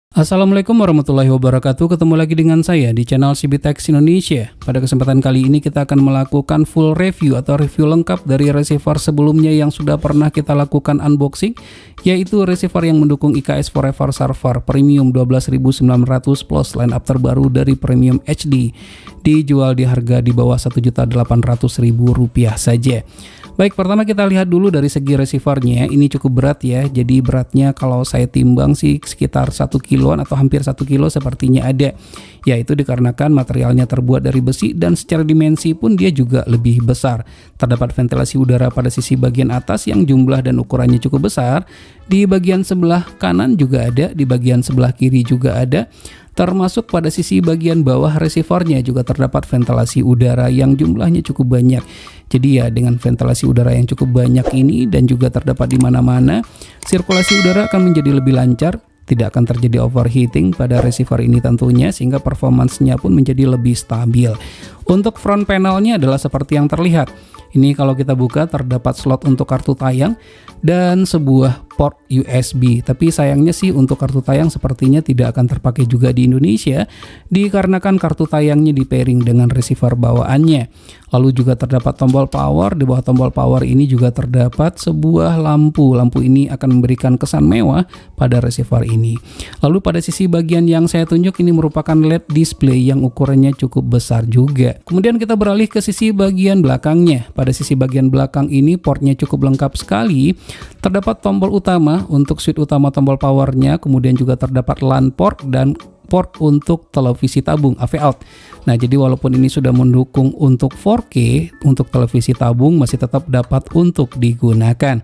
Assalamualaikum warahmatullahi wabarakatuh. Ketemu lagi dengan saya di channel CBTech Indonesia. Pada kesempatan kali ini kita akan melakukan full review atau review lengkap dari receiver sebelumnya yang sudah pernah kita lakukan unboxing, yaitu receiver yang mendukung IKS Forever Server Premium 12.900 plus line up terbaru dari Premium HD, dijual di harga di bawah Rp1.800.000 saja. Baik, pertama kita lihat dulu dari segi receivernya. Ini cukup berat ya, jadi beratnya kalau saya timbang sih sekitar 1 kiloan atau hampir 1 kilo sepertinya ada. Yaitu dikarenakan materialnya terbuat dari besi dan secara dimensi pun dia juga lebih besar. Terdapat ventilasi udara pada sisi bagian atas yang jumlah dan ukurannya cukup besar. Di bagian sebelah kanan juga ada, di bagian sebelah kiri juga ada. Termasuk pada sisi bagian bawah receivernya juga terdapat ventilasi udara yang jumlahnya cukup banyak. Jadi ya, dengan ventilasi udara yang cukup banyak ini dan juga terdapat di mana-mana, sirkulasi udara akan menjadi lebih lancar, tidak akan terjadi overheating pada receiver ini tentunya, sehingga performansnya pun menjadi lebih stabil. Untuk front panelnya adalah seperti yang terlihat. Ini kalau kita buka terdapat slot untuk kartu tayang dan sebuah port USB. Tapi sayangnya sih untuk kartu tayang sepertinya tidak akan terpakai juga di Indonesia, dikarenakan kartu tayangnya di pairing dengan receiver bawaannya. Lalu juga terdapat tombol power. Di bawah tombol power ini juga terdapat sebuah lampu. Lampu ini akan memberikan kesan mewah pada receiver ini. Lalu pada sisi bagian yang saya tunjuk ini merupakan LED display yang ukurannya cukup besar juga. Kemudian kita beralih ke sisi bagian belakangnya. Pada sisi bagian belakang ini portnya cukup lengkap sekali. Terdapat tombol utama untuk switch utama tombol powernya, kemudian juga terdapat LAN port dan port untuk televisi tabung AV out. Nah, jadi walaupun ini sudah mendukung untuk 4K, untuk televisi tabung masih tetap dapat untuk digunakan.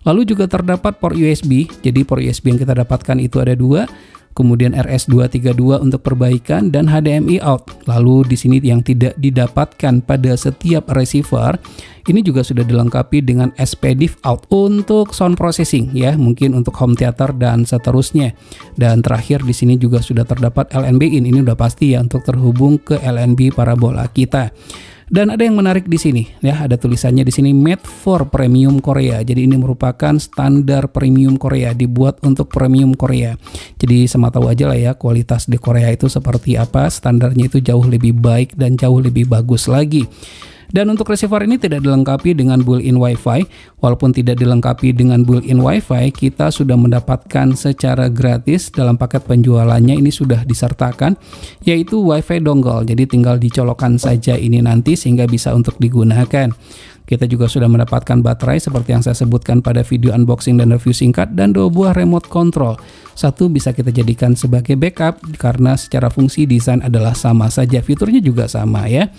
Lalu juga terdapat port USB. Jadi port USB yang kita dapatkan itu ada dua. Kemudian RS232 untuk perbaikan dan HDMI out. Lalu di sini yang tidak didapatkan pada setiap receiver, ini juga sudah dilengkapi dengan SPDIF out untuk sound processing ya, mungkin untuk home theater dan seterusnya. Dan terakhir di sini juga sudah terdapat LNB in. Ini udah pasti ya untuk terhubung ke LNB parabola kita. Dan ada yang menarik di sini ya, ada tulisannya di sini made for premium Korea. Jadi ini merupakan standar premium Korea, dibuat untuk premium Korea. Jadi sama tahu aja lah ya kualitas di Korea itu seperti apa, standarnya itu jauh lebih baik dan jauh lebih bagus lagi. Dan untuk receiver ini tidak dilengkapi dengan built-in Wi-Fi. Walaupun tidak dilengkapi dengan built-in Wi-Fi, kita sudah mendapatkan secara gratis dalam paket penjualannya ini sudah disertakan, yaitu Wi-Fi dongle. Jadi tinggal dicolokkan saja ini nanti sehingga bisa untuk digunakan. Kita juga sudah mendapatkan baterai seperti yang saya sebutkan pada video unboxing dan review singkat, dan 2 buah remote control. Satu bisa kita jadikan sebagai backup karena secara fungsi desain adalah sama saja, fiturnya juga sama ya.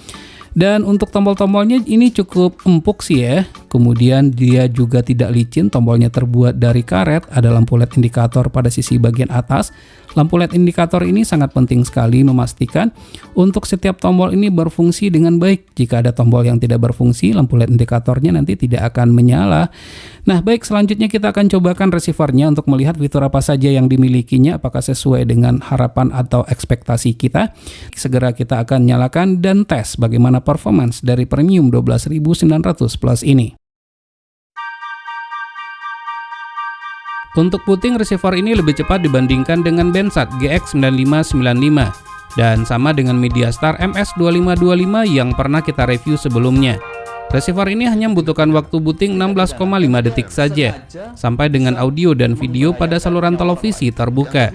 Dan untuk tombol-tombolnya ini cukup empuk sih ya. Kemudian dia juga tidak licin, tombolnya terbuat dari karet. Ada lampu LED indikator pada sisi bagian atas. Lampu LED indikator ini sangat penting sekali memastikan untuk setiap tombol ini berfungsi dengan baik. Jika ada tombol yang tidak berfungsi, lampu LED indikatornya nanti tidak akan menyala. Nah baik, selanjutnya kita akan cobakan receivernya untuk melihat fitur apa saja yang dimilikinya, apakah sesuai dengan harapan atau ekspektasi kita. Segera kita akan nyalakan dan tes bagaimana performance dari Premium 12.900 Plus ini. Untuk booting receiver ini lebih cepat dibandingkan dengan Bensat GX9595 dan sama dengan Mediastar MS2525 yang pernah kita review sebelumnya. Receiver ini hanya membutuhkan waktu booting 16,5 detik saja, sampai dengan audio dan video pada saluran televisi terbuka.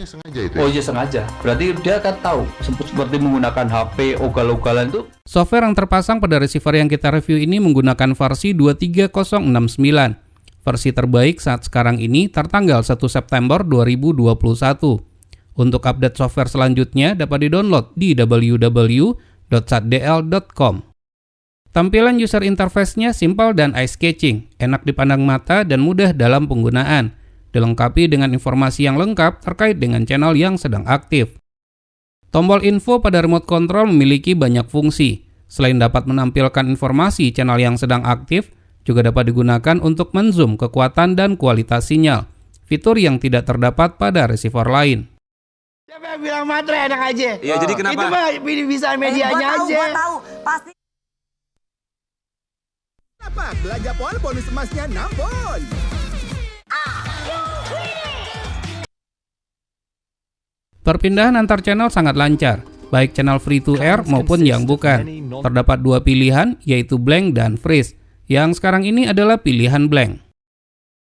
Oh iya, sengaja. Berarti dia kan tahu seperti menggunakan HP ugal-ugalan itu. Software yang terpasang pada receiver yang kita review ini menggunakan versi 23069. Versi terbaik saat sekarang ini tertanggal 1 September 2021. Untuk update software selanjutnya dapat di-download di www.satdl.com. Tampilan user interface-nya simpel dan eye-catching, enak dipandang mata dan mudah dalam penggunaan. Dilengkapi dengan informasi yang lengkap terkait dengan channel yang sedang aktif. Tombol info pada remote control memiliki banyak fungsi. Selain dapat menampilkan informasi channel yang sedang aktif, juga dapat digunakan untuk menzoom kekuatan dan kualitas sinyal, fitur yang tidak terdapat pada receiver lain. Siapa yang bilang matre enak aja? Iya, jadi kenapa? Itu mah bisa medianya aja. Gua tahu, pasti. Apa? Belanja pon bonus emasnya 6 pon. Perpindahan antar channel sangat lancar, baik channel free to air maupun yang bukan. Terdapat dua pilihan, yaitu blank dan freeze. Yang sekarang ini adalah pilihan blank.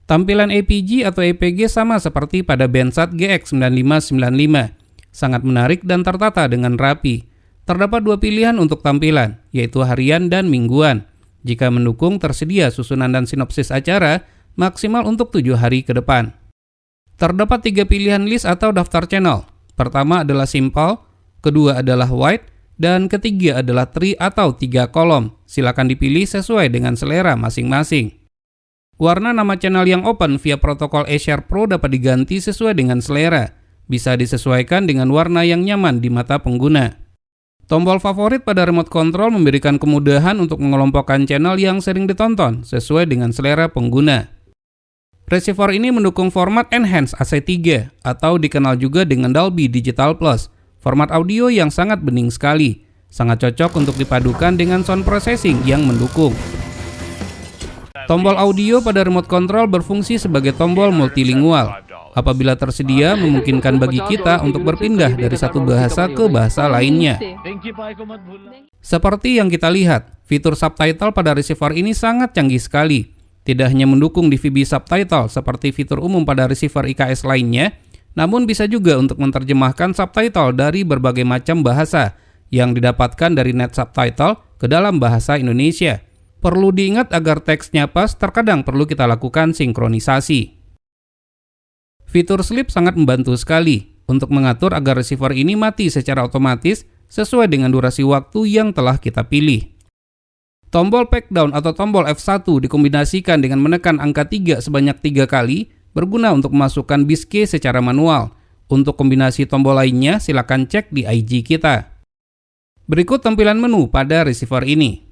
Tampilan APG atau APG sama seperti pada Bensat GX9595. Sangat menarik dan tertata dengan rapi. Terdapat dua pilihan untuk tampilan, yaitu harian dan mingguan. Jika mendukung, tersedia susunan dan sinopsis acara maksimal untuk 7 hari ke depan. Terdapat 3 pilihan list atau daftar channel. Pertama adalah simple, kedua adalah wide, dan ketiga adalah tree atau 3 kolom. Silakan dipilih sesuai dengan selera masing-masing. Warna nama channel yang open via protokol eShare Pro dapat diganti sesuai dengan selera. Bisa disesuaikan dengan warna yang nyaman di mata pengguna. Tombol favorit pada remote control memberikan kemudahan untuk mengelompokkan channel yang sering ditonton sesuai dengan selera pengguna. Receiver ini mendukung format Enhanced AC3 atau dikenal juga dengan Dolby Digital Plus, format audio yang sangat bening sekali. Sangat cocok untuk dipadukan dengan sound processing yang mendukung. Tombol audio pada remote control berfungsi sebagai tombol multilingual. Apabila tersedia, memungkinkan bagi kita untuk berpindah dari satu bahasa ke bahasa lainnya. Seperti yang kita lihat, fitur subtitle pada receiver ini sangat canggih sekali. Tidak hanya mendukung DVB subtitle seperti fitur umum pada receiver IKS lainnya, namun bisa juga untuk menerjemahkan subtitle dari berbagai macam bahasa yang didapatkan dari net subtitle ke dalam bahasa Indonesia. Perlu diingat agar teksnya pas, terkadang perlu kita lakukan sinkronisasi. Fitur sleep sangat membantu sekali untuk mengatur agar receiver ini mati secara otomatis sesuai dengan durasi waktu yang telah kita pilih. Tombol pack down atau tombol F1 dikombinasikan dengan menekan angka 3 sebanyak 3 kali berguna untuk memasukkan bis key secara manual. Untuk kombinasi tombol lainnya silakan cek di IG kita. Berikut tampilan menu pada receiver ini.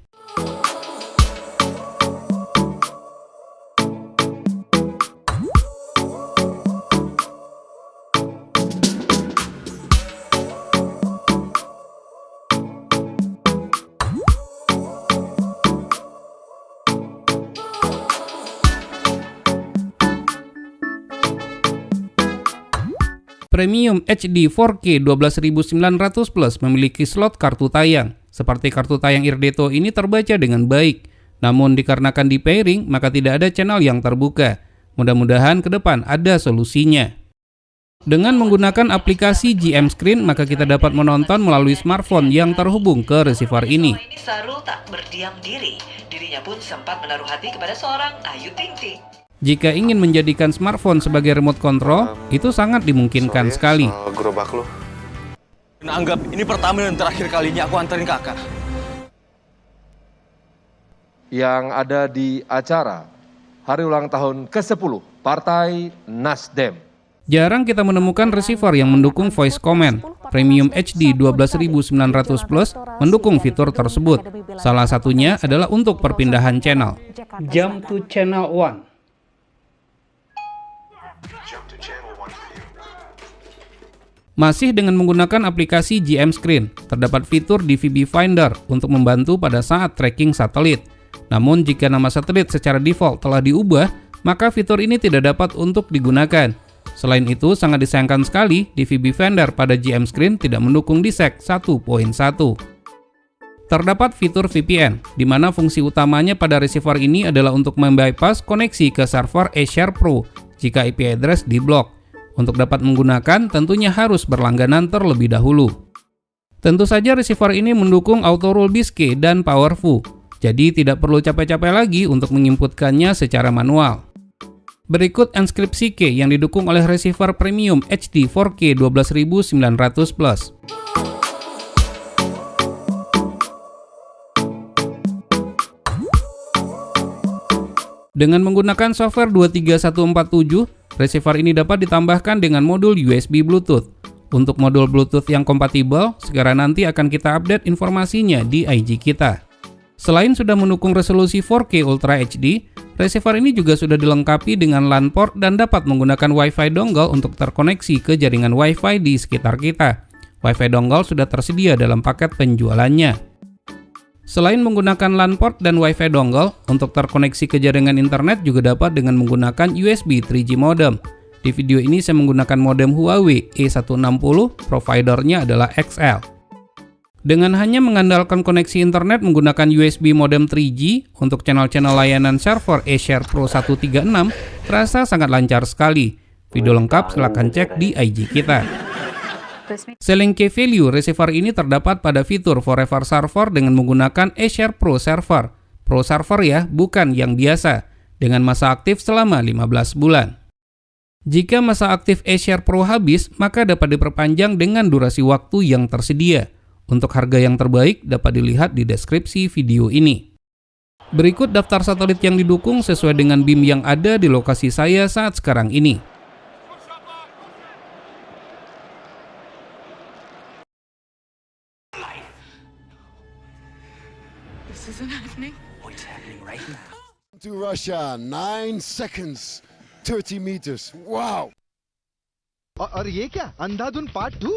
Premium HD 4K 12900 Plus memiliki slot kartu tayang. Seperti kartu tayang Irdeto ini terbaca dengan baik. Namun dikarenakan di pairing, maka tidak ada channel yang terbuka. Mudah-mudahan ke depan ada solusinya. Dengan menggunakan aplikasi GM Screen, maka kita dapat menonton melalui smartphone yang terhubung ke receiver ini. Sarul tak berdiam diri. Dirinya pun sempat menaruh hati kepada seorang Ayu Ting Ting. Jika ingin menjadikan smartphone sebagai remote control, itu sangat dimungkinkan sekali. Gerobak lu. Anggap ini pertama dan terakhir kalinya aku anterin kakak. Yang ada di acara hari ulang tahun ke-10 Partai Nasdem. Jarang kita menemukan receiver yang mendukung voice command. Premium HD 12900 Plus mendukung fitur tersebut. Salah satunya adalah untuk perpindahan channel. Jump to channel 1. Masih dengan menggunakan aplikasi GM Screen, terdapat fitur DVB Finder untuk membantu pada saat tracking satelit. Namun jika nama satelit secara default telah diubah, maka fitur ini tidak dapat untuk digunakan. Selain itu, sangat disayangkan sekali DVB Finder pada GM Screen tidak mendukung DSEC 1.1. Terdapat fitur VPN, di mana fungsi utamanya pada receiver ini adalah untuk membypass koneksi ke server eShare Pro jika IP address diblok. Untuk dapat menggunakan, tentunya harus berlangganan terlebih dahulu. Tentu saja receiver ini mendukung auto roll bis key dan powerful, jadi tidak perlu capek-capek lagi untuk menginputkannya secara manual. Berikut enskripsi key yang didukung oleh receiver premium HD 4K 12900 Plus. Dengan menggunakan software 23147, receiver ini dapat ditambahkan dengan modul USB Bluetooth. Untuk modul Bluetooth yang kompatibel, segera nanti akan kita update informasinya di IG kita. Selain sudah mendukung resolusi 4K Ultra HD, receiver ini juga sudah dilengkapi dengan LAN port dan dapat menggunakan Wi-Fi dongle untuk terkoneksi ke jaringan Wi-Fi di sekitar kita. Wi-Fi dongle sudah tersedia dalam paket penjualannya. Selain menggunakan LAN port dan Wi-Fi dongle, untuk terkoneksi ke jaringan internet juga dapat dengan menggunakan USB 3G modem. Di video ini saya menggunakan modem Huawei E160, providernya adalah XL. Dengan hanya mengandalkan koneksi internet menggunakan USB modem 3G untuk channel-channel layanan server AirShare Pro 136, terasa sangat lancar sekali. Video lengkap silahkan cek di IG kita. Selling key value receiver ini terdapat pada fitur Forever Server dengan menggunakan AirShare Pro Server. Pro Server ya, bukan yang biasa, dengan masa aktif selama 15 bulan. Jika masa aktif AirShare Pro habis, maka dapat diperpanjang dengan durasi waktu yang tersedia. Untuk harga yang terbaik dapat dilihat di deskripsi video ini. Berikut daftar satelit yang didukung sesuai dengan BIM yang ada di lokasi saya saat sekarang ini. To Russia, 9 seconds, 30 meters. Wow! और ये क्या अंधाधुन पार्ट 2?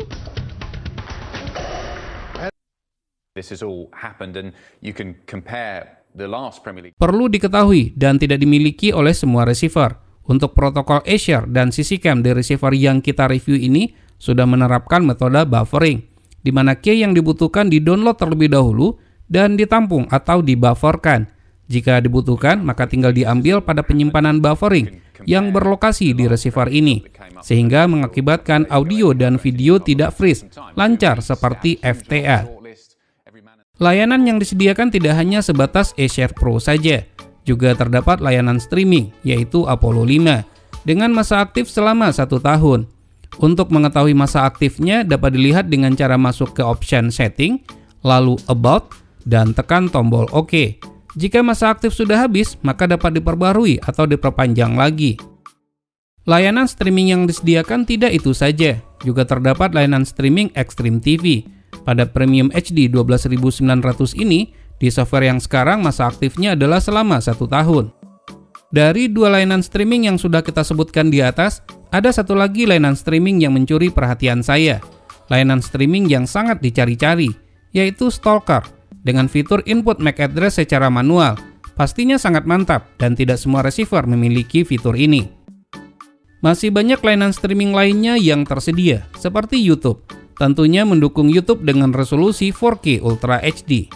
This has all happened and you can compare the last Premier League. Perlu diketahui dan tidak dimiliki oleh semua receiver. Untuk protokol AirShare dan CC-Cam di receiver yang kita review ini sudah menerapkan metode buffering, di mana key yang dibutuhkan di-download terlebih dahulu dan ditampung atau dibufferkan. Jika dibutuhkan, maka tinggal diambil pada penyimpanan buffering yang berlokasi di receiver ini, sehingga mengakibatkan audio dan video tidak freeze, lancar seperti FTA. Layanan yang disediakan tidak hanya sebatas AirShare Pro saja, juga terdapat layanan streaming, yaitu Apollo 5, dengan masa aktif selama 1 tahun. Untuk mengetahui masa aktifnya dapat dilihat dengan cara masuk ke option setting, lalu about, dan tekan tombol OK. Jika masa aktif sudah habis, maka dapat diperbarui atau diperpanjang lagi. Layanan streaming yang disediakan tidak itu saja, juga terdapat layanan streaming Extreme TV. Pada Premium HD 12.900 ini, di software yang sekarang masa aktifnya adalah selama 1 tahun. Dari 2 layanan streaming yang sudah kita sebutkan di atas, ada satu lagi layanan streaming yang mencuri perhatian saya. Layanan streaming yang sangat dicari-cari, yaitu Stalker. Dengan fitur input MAC address secara manual, pastinya sangat mantap dan tidak semua receiver memiliki fitur ini. Masih banyak layanan streaming lainnya yang tersedia, seperti YouTube. Tentunya mendukung YouTube dengan resolusi 4K Ultra HD.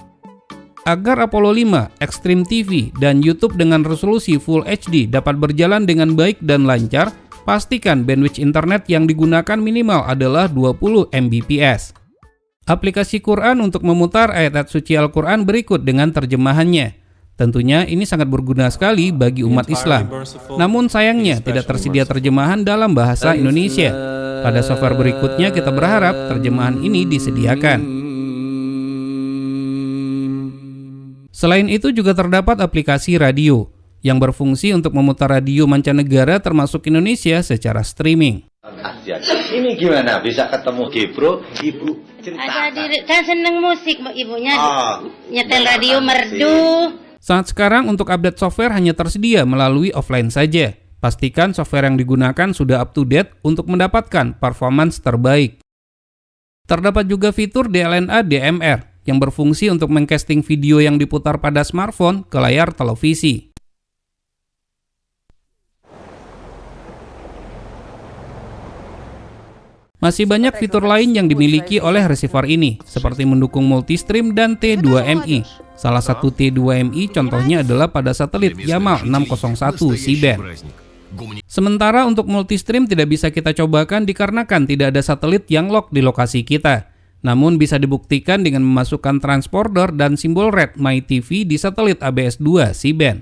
Agar Apollo 5, Extreme TV, dan YouTube dengan resolusi Full HD dapat berjalan dengan baik dan lancar, pastikan bandwidth internet yang digunakan minimal adalah 20 Mbps. Aplikasi Quran untuk memutar ayat-ayat suci Al-Quran berikut dengan terjemahannya. Tentunya ini sangat berguna sekali bagi umat Islam. Namun sayangnya tidak tersedia terjemahan dalam bahasa Indonesia. Pada software berikutnya kita berharap terjemahan ini disediakan. Selain itu juga terdapat aplikasi radio yang berfungsi untuk memutar radio mancanegara termasuk Indonesia secara streaming. Ini gimana bisa ketemu Gebro, Ibu ceritakan. Kan seneng musik ibunya, nyetel radio merdu. Saat sekarang untuk update software hanya tersedia melalui offline saja. Pastikan software yang digunakan sudah up to date untuk mendapatkan performance terbaik. Terdapat juga fitur DLNA DMR yang berfungsi untuk mengcasting video yang diputar pada smartphone ke layar televisi. Masih banyak fitur lain yang dimiliki oleh receiver ini, seperti mendukung multistream dan T2MI. Salah satu T2MI contohnya adalah pada satelit Yamal 601 C-band. Sementara untuk multistream tidak bisa kita cobakan dikarenakan tidak ada satelit yang lock di lokasi kita. Namun bisa dibuktikan dengan memasukkan transponder dan simbol red My TV di satelit ABS-2 C-band.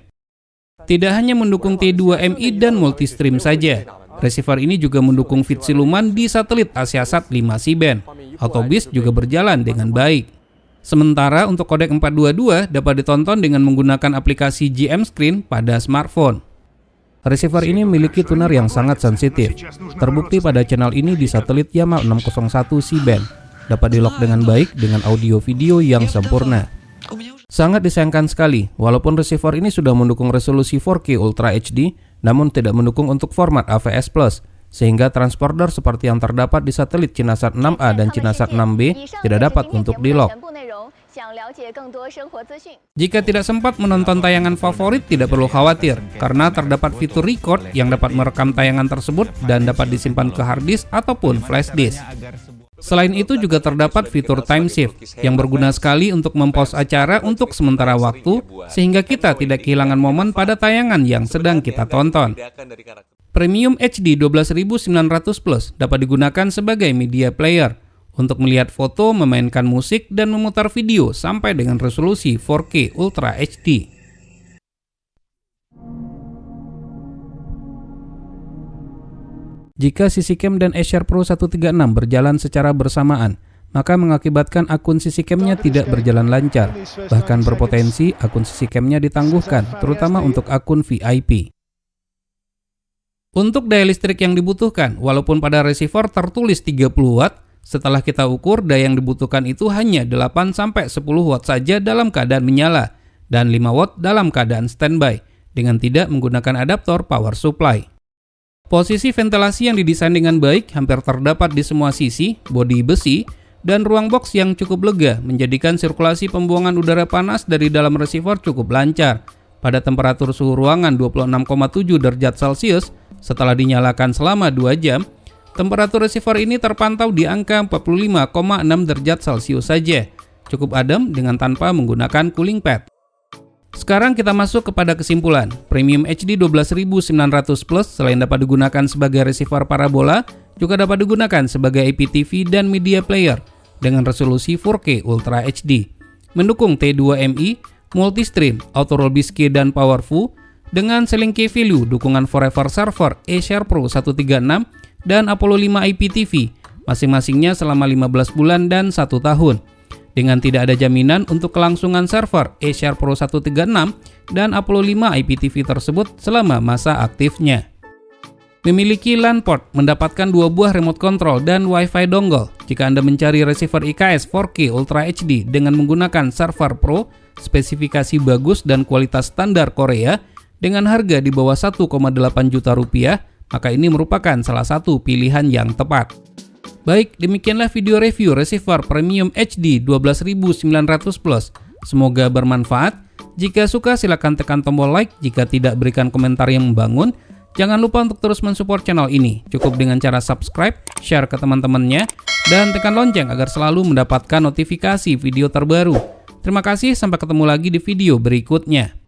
Tidak hanya mendukung T2MI dan multistream saja, receiver ini juga mendukung feed siluman di satelit Asiasat 5 C-band. Autobis juga berjalan dengan baik. Sementara untuk kodek 422 dapat ditonton dengan menggunakan aplikasi GM Screen pada smartphone. Receiver ini memiliki tuner yang sangat sensitif. Terbukti pada channel ini di satelit Yamal 601 C-band. Dapat di-lock dengan baik dengan audio video yang sempurna. Sangat disayangkan sekali, walaupun receiver ini sudah mendukung resolusi 4K Ultra HD, namun tidak mendukung untuk format AVS+, sehingga transponder seperti yang terdapat di satelit Cinasat 6A dan Cinasat 6B tidak dapat untuk di-lock. Jika tidak sempat menonton tayangan favorit, tidak perlu khawatir, karena terdapat fitur record yang dapat merekam tayangan tersebut dan dapat disimpan ke hard disk ataupun flash disk. Selain itu juga terdapat fitur time shift yang berguna sekali untuk mempause acara untuk sementara waktu, sehingga kita tidak kehilangan momen pada tayangan yang sedang kita tonton. Premium HD 12900 Plus dapat digunakan sebagai media player untuk melihat foto, memainkan musik, dan memutar video sampai dengan resolusi 4K Ultra HD. Jika CCCam dan Acer Pro 136 berjalan secara bersamaan, maka mengakibatkan akun CCCam-nya tidak berjalan lancar. Bahkan berpotensi akun CCCam-nya ditangguhkan, terutama untuk akun VIP. Untuk daya listrik yang dibutuhkan, walaupun pada receiver tertulis 30 Watt, setelah kita ukur daya yang dibutuhkan itu hanya 8-10 Watt saja dalam keadaan menyala, dan 5 Watt dalam keadaan standby, dengan tidak menggunakan adaptor power supply. Posisi ventilasi yang didesain dengan baik hampir terdapat di semua sisi, bodi besi, dan ruang box yang cukup lega menjadikan sirkulasi pembuangan udara panas dari dalam receiver cukup lancar. Pada temperatur suhu ruangan 26,7 derajat Celcius, setelah dinyalakan selama 2 jam, temperatur receiver ini terpantau di angka 45,6 derajat Celcius saja. Cukup adem dengan tanpa menggunakan cooling pad. Sekarang kita masuk kepada kesimpulan. Premium HD 12900 Plus selain dapat digunakan sebagai receiver parabola, juga dapat digunakan sebagai IPTV dan media player dengan resolusi 4K Ultra HD. Mendukung T2MI, multi-stream, auto roll biscuit dan powerful, dengan selling key value dukungan forever server Acer Pro 136 dan Apollo 5 IPTV, masing-masingnya selama 15 bulan dan 1 tahun. Dengan tidak ada jaminan untuk kelangsungan server Acer Pro 136 dan Apollo 5 IPTV tersebut selama masa aktifnya. Memiliki LAN port, mendapatkan 2 buah remote control dan Wi-Fi dongle. Jika Anda mencari receiver IKS 4K Ultra HD dengan menggunakan server Pro, spesifikasi bagus dan kualitas standar Korea, dengan harga di bawah 1,8 juta rupiah, maka ini merupakan salah satu pilihan yang tepat. Baik, demikianlah video review receiver Premium HD 12900 Plus. Semoga bermanfaat. Jika suka silakan tekan tombol like, jika tidak berikan komentar yang membangun. Jangan lupa untuk terus mensupport channel ini. Cukup dengan cara subscribe, share ke teman-temannya, dan tekan lonceng agar selalu mendapatkan notifikasi video terbaru. Terima kasih, sampai ketemu lagi di video berikutnya.